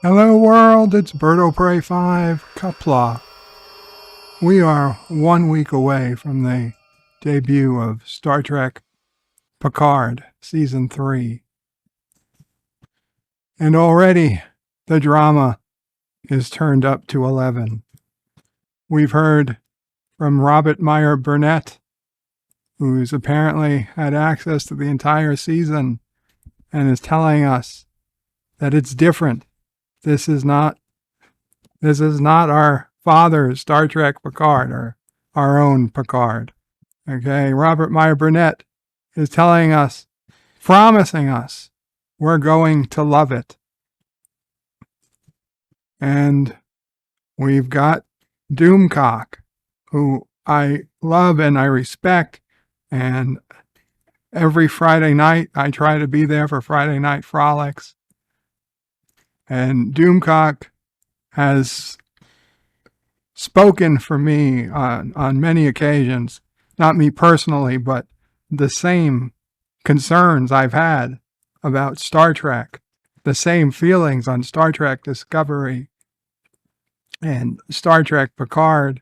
Hello world, it's Bird O' Prey 5, Qapla. We are 1 week away from the debut of Star Trek Picard Season 3. And already the drama is turned up to 11. We've heard from Meyer Burnett, who's apparently had access to the entire season and is telling us that it's different. This is not our father's Star Trek Picard or our own Picard. Okay, Meyer Burnett is telling us, promising us, we're going to love it. And we've got Doomcock, who I love and I respect, and every Friday night I try to be there for Friday night frolics. And Doomcock has spoken for me on many occasions, not me personally, but the same concerns I've had about Star Trek, the same feelings on Star Trek Discovery and Star Trek Picard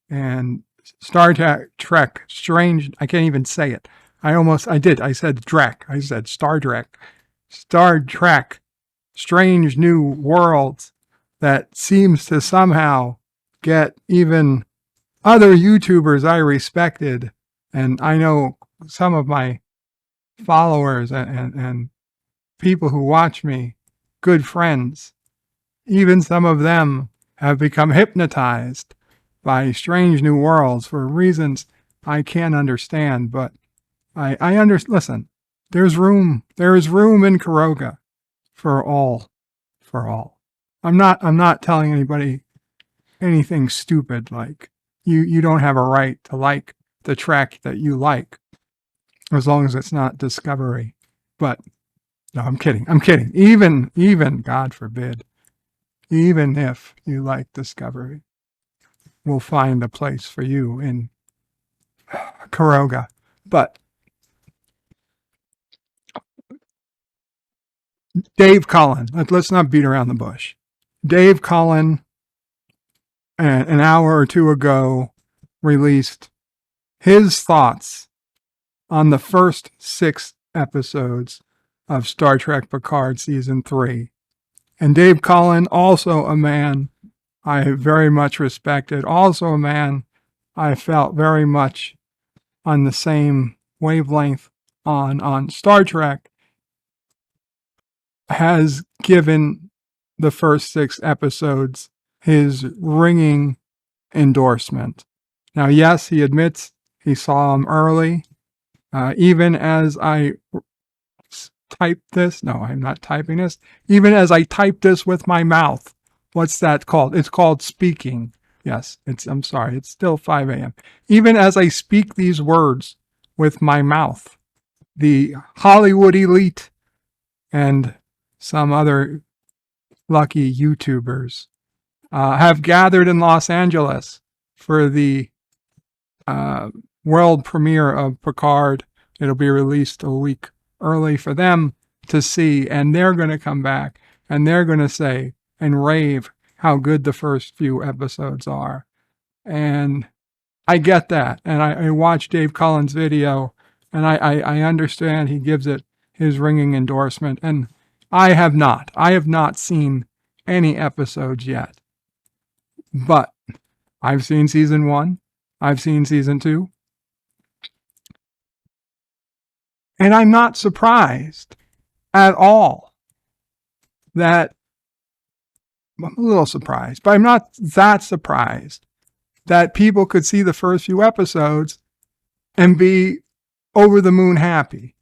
and Star Trek Strange. I can't even say it. I said Trek. I said Star Trek. Star Trek Strange New Worlds that seems to somehow get even other YouTubers I respected, and I know some of my followers and people who watch me, good friends, even some of them have become hypnotized by Strange New Worlds for reasons I can't understand, but I understand. Listen, there is room in Kuroga for all. I'm not telling anybody anything stupid like you don't have a right to like the Trek that you like as long as it's not Discovery. But no, I'm kidding. Even God forbid, even if you like Discovery, we'll find a place for you in Kuroga. But Dave Cullen, let's not beat around the bush. Dave Cullen, an hour or two ago, released his thoughts on the first 6 episodes of Star Trek Picard Season 3. And Dave Cullen, also a man I very much respected, also a man I felt very much on the same wavelength on Star Trek, has given the first 6 episodes his ringing endorsement. Now, yes, he admits he saw them early. Even as I type this, no, I'm not typing this. Even as I type this with my mouth, what's that called? It's called speaking. Yes, I'm sorry, it's still 5 a.m. Even as I speak these words with my mouth, the Hollywood elite and some other lucky YouTubers have gathered in Los Angeles for the world premiere of Picard. It'll be released a week early for them to see, and they're going to come back and they're going to say and rave how good the first few episodes are. And I get that, and I watched Dave Cullen's video, and I understand he gives it his ringing endorsement, and I have not seen any episodes yet, but I've seen season 1, I've seen season 2, and I'm not surprised at all that, I'm a little surprised, but I'm not that surprised that people could see the first few episodes and be over the moon happy.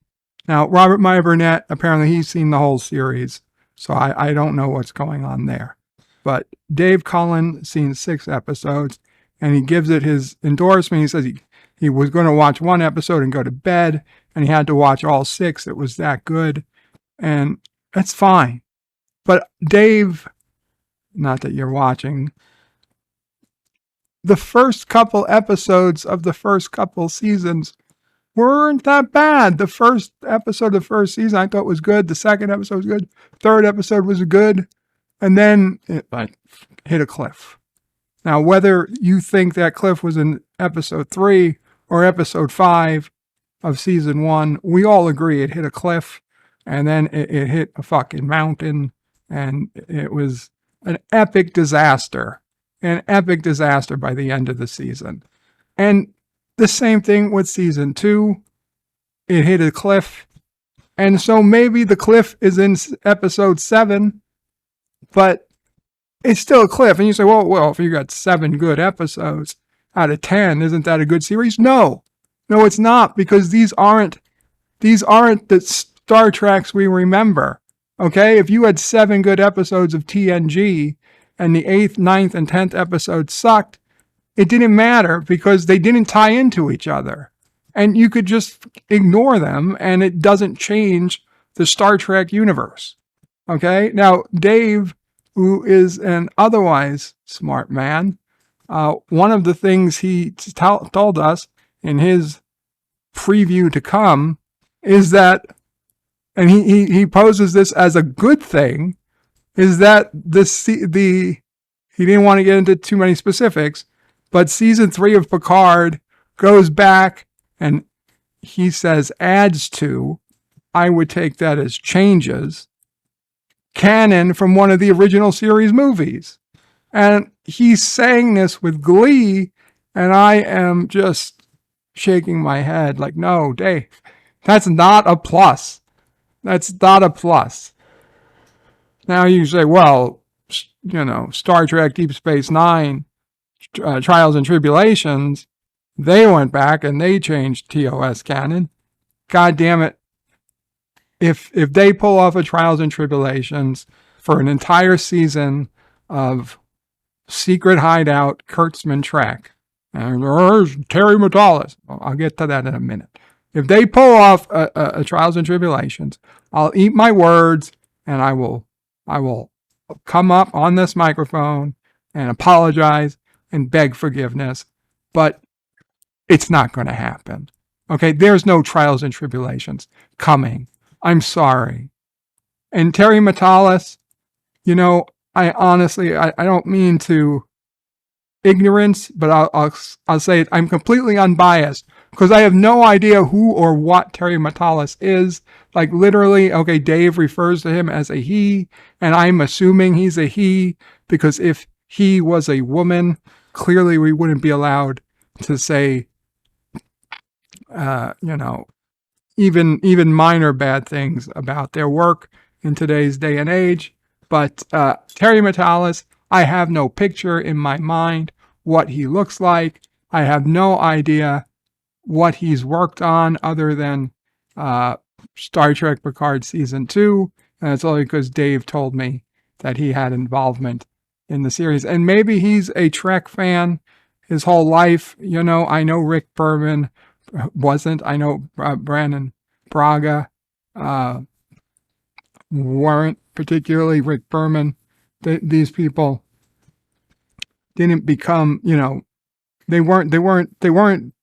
Now, Meyer Burnett, apparently he's seen the whole series, so I don't know what's going on there. But Dave Cullen seen 6 episodes, and he gives it his endorsement. He says he was going to watch 1 episode and go to bed, and he had to watch all 6. It was that good, and that's fine. But Dave, not that you're watching, the first couple episodes of the first couple seasons weren't that bad. The first episode of the first season I thought was good. The second episode was good. Third episode was good. and then it like hit a cliff. Now, whether you think that cliff was in episode 3 or episode 5 of season 1, we all agree it hit a cliff, and then it hit a fucking mountain, and it was an epic disaster. An epic disaster by the end of the season. And the same thing with season 2. It hit a cliff. And so maybe the cliff is in episode 7, but it's still a cliff. And you say, well, if you got 7 good episodes out of 10, isn't that a good series? No, it's not, because these aren't the Star Treks we remember. Okay, if you had 7 good episodes of TNG and the 8th, 9th, and 10th episode sucked, it didn't matter because they didn't tie into each other. And you could just ignore them and it doesn't change the Star Trek universe. Okay, now Dave, who is an otherwise smart man, one of the things he told us in his preview to come is that, and he poses this as a good thing, is that he didn't want to get into too many specifics, but season 3 of Picard goes back and he says adds to, I would take that as changes, canon from one of the original series movies. And he's saying this with glee, and I am just shaking my head like, no, Dave, that's not a plus. That's not a plus. Now you say, well, Star Trek Deep Space Nine, Trials and Tribulations, they went back and they changed TOS canon. God damn it. If they pull off a Trials and Tribulations for an entire season of secret hideout Kurtzman Trek, and there's Terry Matalas, I'll get to that in a minute. If they pull off a Trials and Tribulations, I'll eat my words and I will come up on this microphone and apologize and beg forgiveness, but it's not going to happen. Okay, there's no Trials and Tribulations coming. I'm sorry. And Terry Matalas, I honestly, I don't mean to ignorance, but I'll say it, I'm completely unbiased because I have no idea who or what Terry Matalas is. Like literally, okay, Dave refers to him as a he, and I'm assuming he's a he because if he was a woman, clearly we wouldn't be allowed to say, even minor bad things about their work in today's day and age. But Terry Matalas, I have no picture in my mind what he looks like. I have no idea what he's worked on other than Star Trek Picard Season 2. And it's only because Dave told me that he had involvement in the series. And maybe he's a Trek fan his whole life. I know Rick Berman wasn't. I know Brandon Braga weren't particularly. Rick Berman. These people didn't become, they weren't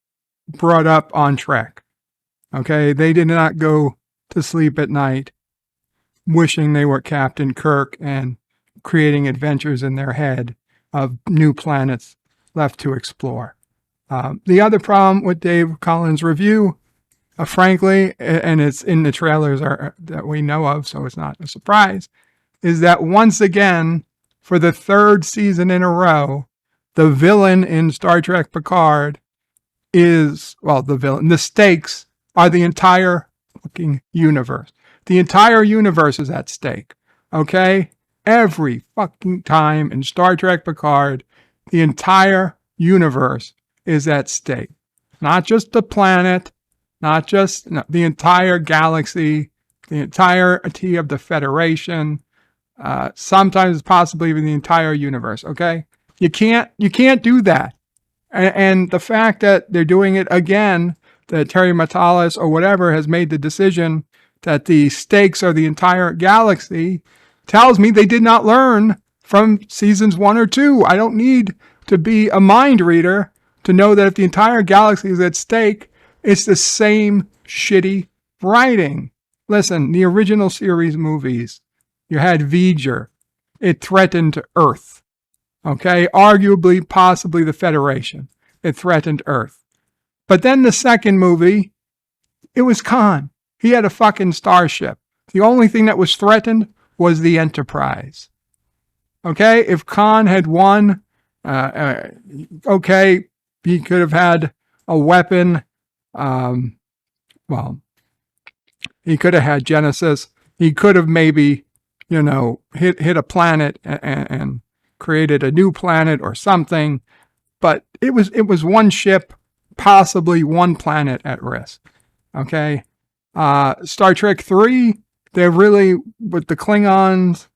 brought up on Trek. Okay, they did not go to sleep at night wishing they were Captain Kirk and creating adventures in their head of new planets left to explore. The other problem with Dave Cullen's review, frankly, and it's in the trailers that we know of, so it's not a surprise, is that once again, for the 3rd season in a row, the villain in Star Trek Picard is, the villain. The stakes are the entire fucking universe. The entire universe is at stake. Okay? Every fucking time in Star Trek Picard, the entire universe is at stake. Not just the planet, the entire galaxy, the entirety of the Federation, sometimes possibly even the entire universe. Okay? You can't do that. And the fact that they're doing it again, that Terry Matalas or whatever has made the decision that the stakes are the entire galaxy, tells me they did not learn from seasons 1 or 2. I don't need to be a mind reader to know that if the entire galaxy is at stake, it's the same shitty writing. Listen, the original series movies, you had V'ger, it threatened Earth. Okay, arguably, possibly the Federation. It threatened Earth. But then the second movie, it was Khan. He had a fucking starship. The only thing that was threatened was the Enterprise. Okay, if Khan had won, okay, he could have had a weapon. Well, he could have had Genesis. He could have maybe, hit a planet and created a new planet or something. But it was one ship, possibly one planet at risk. Okay, Star Trek 3, they're really, with the Klingons,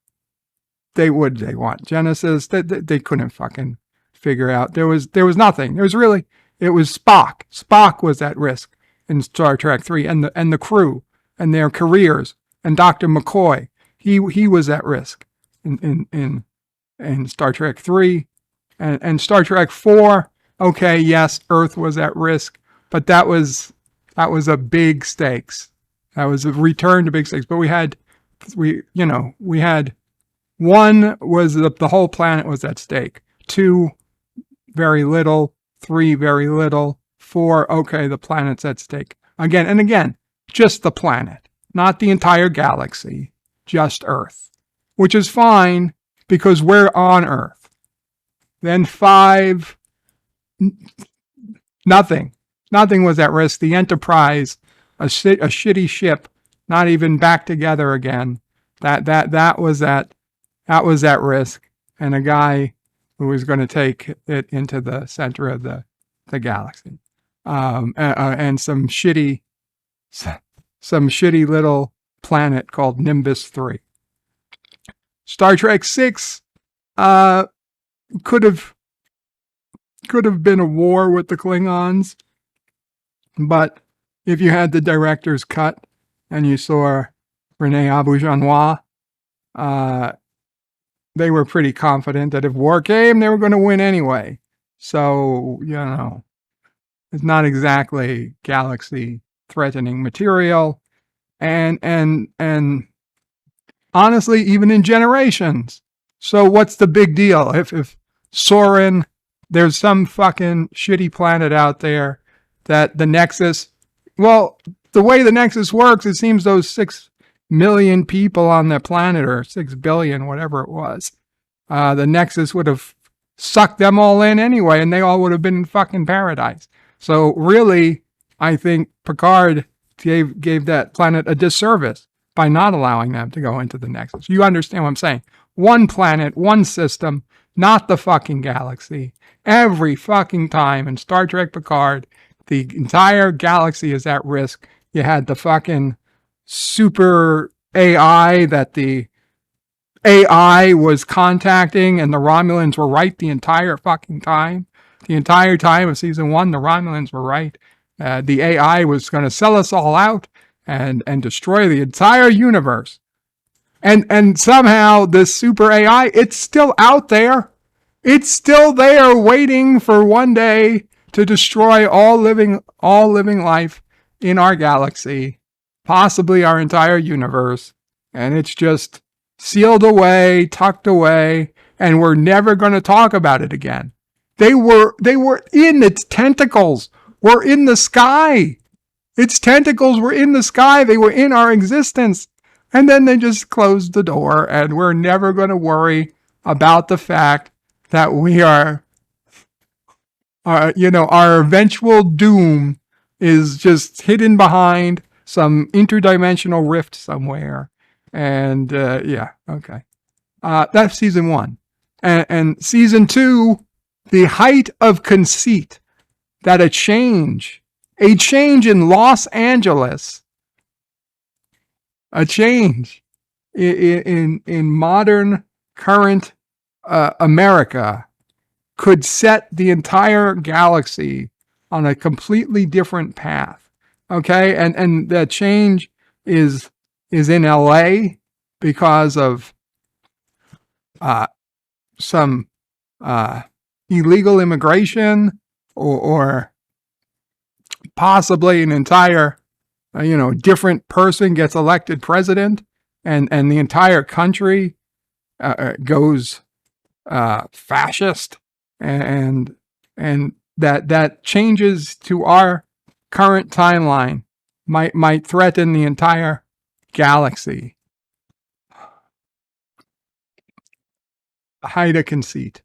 they want Genesis. They couldn't fucking figure out. There was nothing. It was Spock. Spock was at risk in Star Trek 3, and the crew and their careers, and Dr. McCoy. He was at risk in Star Trek 3. And Star Trek 4, okay, yes, Earth was at risk, but that was a big stakes. That was a return to big stakes. But we had one was the whole planet was at stake. 2, very little. 3, very little. 4, okay, the planet's at stake. Again and again, just the planet, not the entire galaxy, just Earth, which is fine because we're on Earth. Then 5, nothing. Nothing was at risk. The Enterprise, a shitty ship, not even back together again. That was at risk, and a guy who was going to take it into the center of the galaxy, and some shitty little planet called Nimbus 3. Star Trek 6 could have been a war with the Klingons, but if you had the director's cut and you saw Rene Auberjonois, they were pretty confident that if war came, they were going to win anyway. So, it's not exactly galaxy-threatening material. And honestly, even in Generations. So what's the big deal? If Soren, there's some fucking shitty planet out there that the Nexus, well, the way the Nexus works, it seems those 6 million people on the planet, or 6 billion, whatever it was, the Nexus would have sucked them all in anyway, and they all would have been in fucking paradise. So really, I think Picard gave that planet a disservice by not allowing them to go into the Nexus. You understand what I'm saying? One planet, one system, not the fucking galaxy. Every fucking time in Star Trek Picard, the entire galaxy is at risk. You had the fucking super AI that the AI was contacting, and the Romulans were right the entire fucking time. The entire time of season 1, the Romulans were right. The AI was going to sell us all out and destroy the entire universe. And somehow this super AI, it's still out there. It's still there waiting for one day to destroy all living life in our galaxy, possibly our entire universe. And it's just sealed away, tucked away, and we're never going to talk about it again. They were in its tentacles. Were in the sky. Its tentacles were in the sky. They were in our existence. And then they just closed the door, and we're never going to worry about the fact that we are, our eventual doom is just hidden behind some interdimensional rift somewhere. And okay. That's season 1. And season 2, the height of conceit that a change in Los Angeles, a change in modern current America could set the entire galaxy on a completely different path. Okay, and the change is in LA because of some illegal immigration, or possibly an entire different person gets elected president, and the entire country goes fascist, and that changes to our current timeline might threaten the entire galaxy. The height of conceit.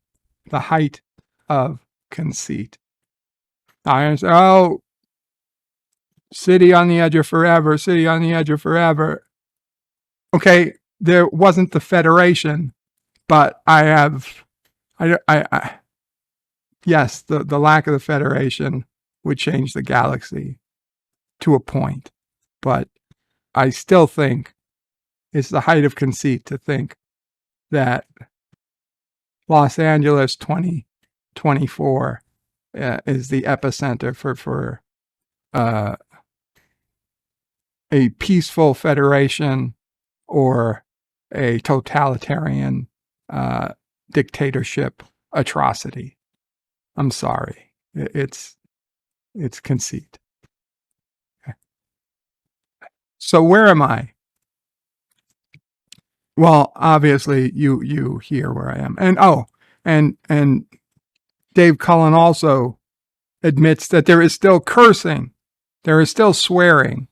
The height of conceit. I say, oh, city on the edge of forever, city on the edge of forever. Okay, there wasn't the Federation, but yes, the lack of the Federation would change the galaxy to a point, but I still think it's the height of conceit to think that Los Angeles 2024 is the epicenter for a peaceful federation or a totalitarian dictatorship atrocity. I'm sorry. It's conceit. Okay. So where am I? Well, obviously you hear where I am. And Dave Cullen also admits that there is still cursing. There is still swearing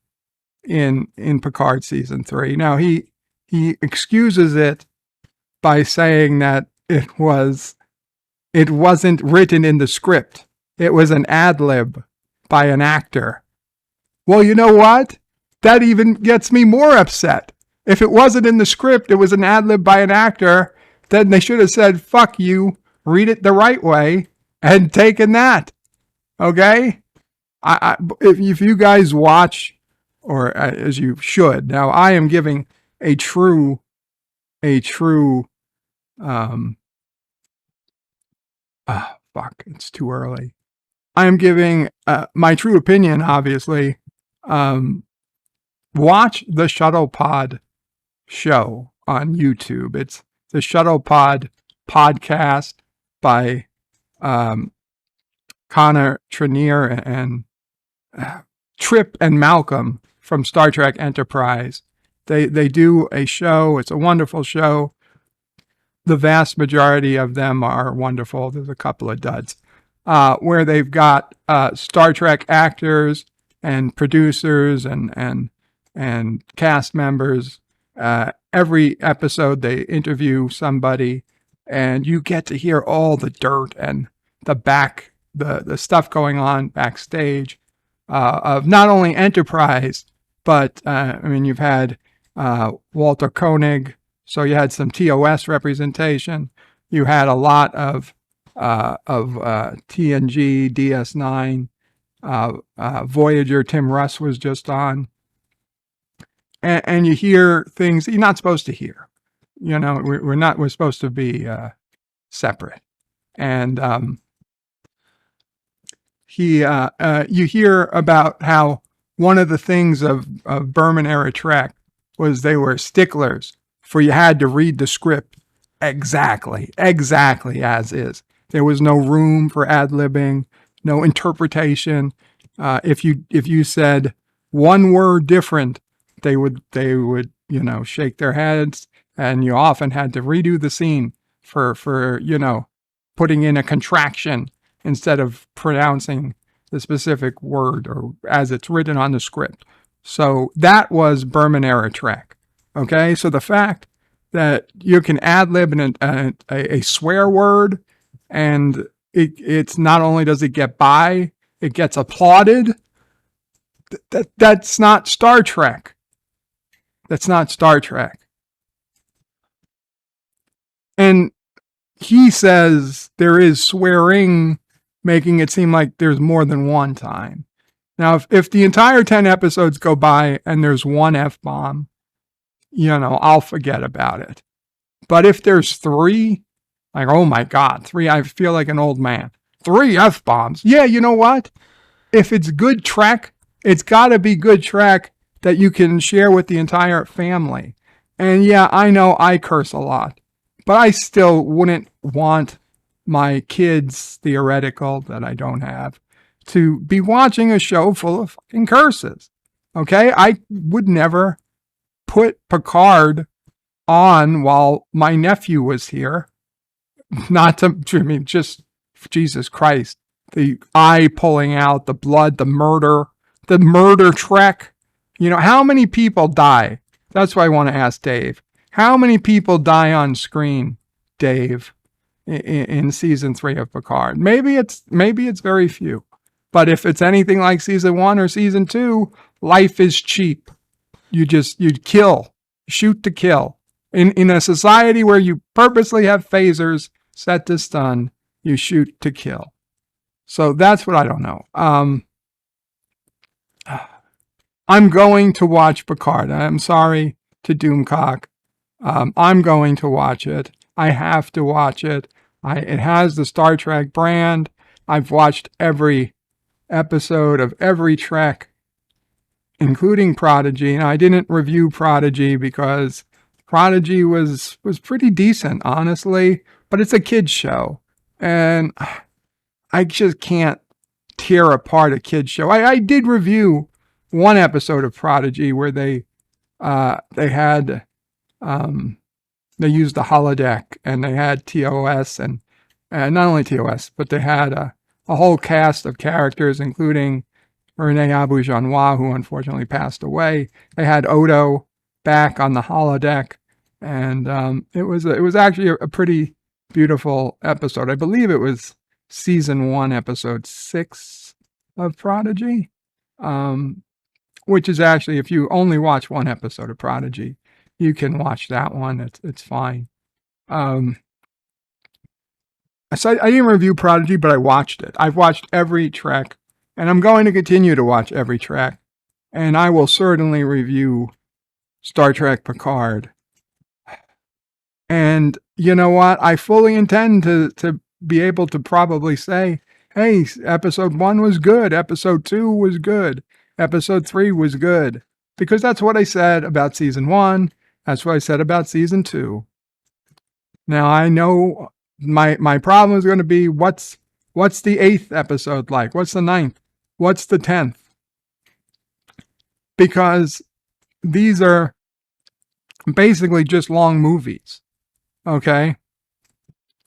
in Picard season 3. Now he excuses it by saying that it wasn't written in the script. It was an ad-lib by an actor. Well, you know what? That even gets me more upset. If it wasn't in the script, it was an ad-lib by an actor, then they should have said, fuck you, read it the right way, and taken that. Okay? If you guys watch, or as you should, now I am giving a true, it's too early. I am giving my true opinion, obviously. Watch the Shuttle Pod show on YouTube. It's the Shuttle Pod podcast by Connor Trenier and Trip and Malcolm from Star Trek Enterprise. They do a show. It's a wonderful show. The vast majority of them are wonderful. There's a couple of duds where they've got Star Trek actors and producers and cast members. Every episode they interview somebody, and you get to hear all the dirt and the stuff going on backstage of not only Enterprise, but you've had Walter Koenig, so you had some TOS representation. You had a lot of TNG, DS9, Voyager. Tim Russ was just on. And you hear things you're not supposed to hear. You know, we're supposed to be separate. And you hear about how one of the things of Berman era Trek was they were sticklers for you had to read the script exactly as is. There was no room for ad-libbing, no interpretation. If you said one word different, they would shake their heads, and you often had to redo the scene for putting in a contraction instead of pronouncing the specific word or as it's written on the script. So that was Berman era Trek. Okay, so the fact that you can ad-lib a swear word, and it's not only does it get by, it gets applauded. That's not Star Trek. That's not Star Trek. And he says there is swearing, making it seem like there's more than one time. Now, if the entire 10 episodes go by and there's one F-bomb, I'll forget about it. But if there's 3, like, oh my God, 3, I feel like an old man. 3 F-bombs. Yeah, you know what? If it's good Trek, it's got to be good Trek that you can share with the entire family. And yeah, I know I curse a lot, but I still wouldn't want my kids, theoretical, that I don't have, to be watching a show full of fucking curses. Okay? I would never put Picard on while my nephew was here. Not to, I mean, just Jesus Christ, the eye pulling out, the blood, the murder trek. You know, how many people die? That's what I want to ask Dave. How many people die on screen, Dave, in season 3 of Picard? Maybe it's very few. But if it's anything like season 1 or season 2, life is cheap. You kill, shoot to kill. In a society where you purposely have phasers set to stun, you shoot to kill. So that's what I don't know. I'm going to watch Picard. I'm sorry to Doomcock. I'm going to watch it. I have to watch it. It has the Star Trek brand. I've watched every episode of every Trek, including Prodigy. And I didn't review Prodigy because Prodigy was pretty decent, honestly, but it's a kid's show. And I just can't tear apart a kid's show. I did review one episode of Prodigy where they had they used the holodeck and they had TOS and not only TOS, but they had a whole cast of characters, including Rene Auberjonois, who unfortunately passed away. They had Odo back on the holodeck, and it was actually a pretty beautiful episode. I believe it was season 1, episode 6 of Prodigy. Which is actually, if you only watch one episode of Prodigy, you can watch that one. It's fine. So I didn't review Prodigy, but I watched it. I've watched every Trek, and I'm going to continue to watch every Trek, and I will certainly review Star Trek Picard. And you know what? I fully intend to be able to probably say, hey, episode 1 was good, episode 2 was good, episode 3 was good, because that's what I said about season 1. That's what I said about season 2. Now I know my problem is going to be what's the 8th episode like? What's the 9th? What's the 10th? Because these are basically just long movies. Okay?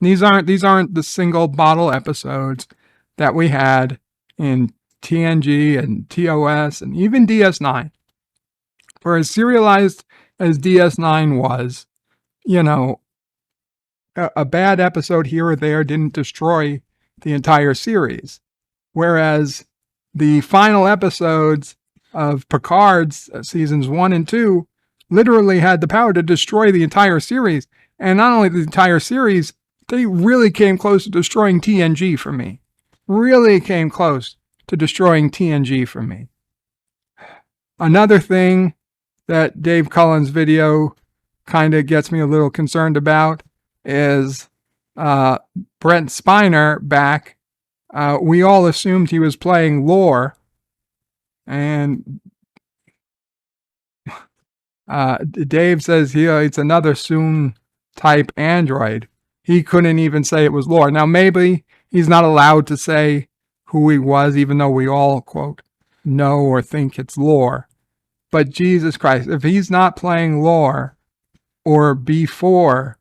These aren't the single bottle episodes that we had in TNG and TOS and even DS9. For as serialized as DS9 was, you know, a bad episode here or there didn't destroy the entire series. Whereas the final episodes of Picard's seasons 1 and 2 literally had the power to destroy the entire series. And not only the entire series, they really came close to destroying TNG for me. Really came close to destroying TNG for me. Another thing that Dave Cullen's video kind of gets me a little concerned about is Brent Spiner back. We all assumed he was playing Lore, and Dave says it's another Soon type android. He couldn't even say it was Lore. Now maybe he's not allowed to say who he was, even though we all, quote, know or think it's Lore. But Jesus Christ, if he's not playing Lore or B4,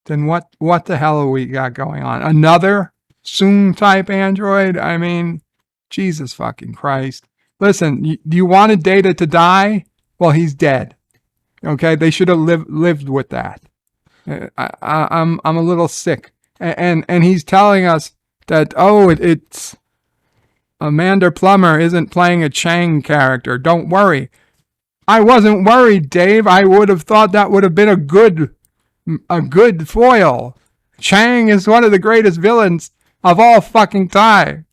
then what the hell have we got going on? Another Soon type android? I mean, Jesus fucking Christ. Listen, do you want Data to die? Well, he's dead. Okay, they should have lived with that. I'm a little sick, and he's telling us that it's Amanda Plummer isn't playing a Chang character. Don't worry. I wasn't worried, Dave. I would have thought that would have been a good foil. Chang is one of the greatest villains of all fucking time.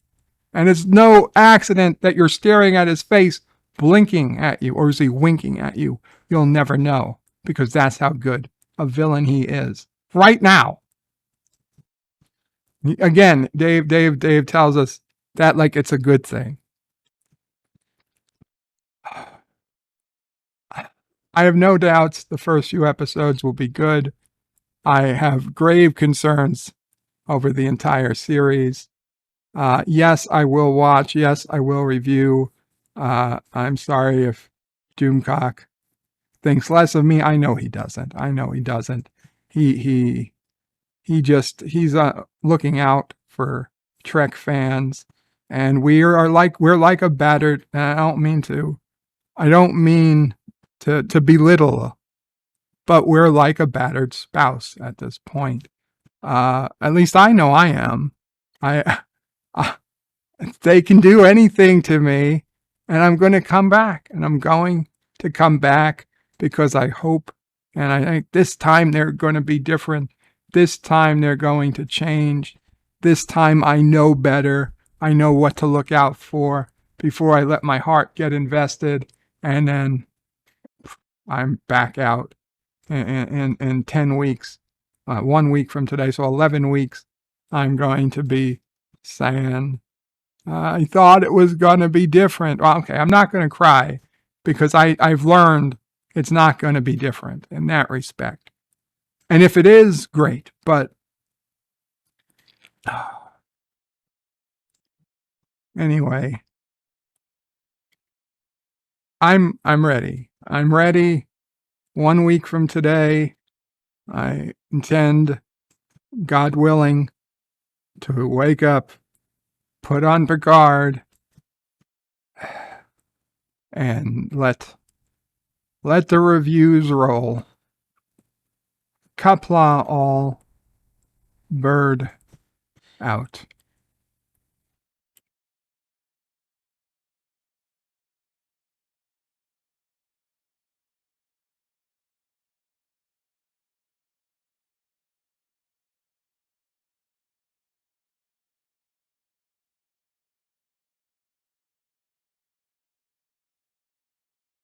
And it's no accident that you're staring at his face, blinking at you, or is he winking at you? You'll never know, because that's how good a villain he is. Right now. Again, Dave tells us that like it's a good thing. I have no doubts the first few episodes will be good. I have grave concerns over the entire series. Yes, I will watch. Yes, I will review. I'm sorry if Doomcock thinks less of me. I know he doesn't. I know he doesn't. He's looking out for Trek fans, and we're like a battered. And I don't mean to belittle, but we're like a battered spouse at this point. At least I know I am. They can do anything to me, and I'm going to come back, and I'm going to come back because I hope, and I think this time they're going to be different. This time they're going to change. This time I know better. I know what to look out for before I let my heart get invested, and then I'm back out in 10 weeks, 1 week from today, so 11 weeks, I'm going to be saying, I thought it was going to be different. Well, okay, I'm not going to cry because I've learned it's not going to be different in that respect. And if it is, great. But anyway, I'm ready. I'm ready. 1 week from today, I intend, God willing, to wake up, put on Picard, and let the reviews roll. Qapla all, bird out.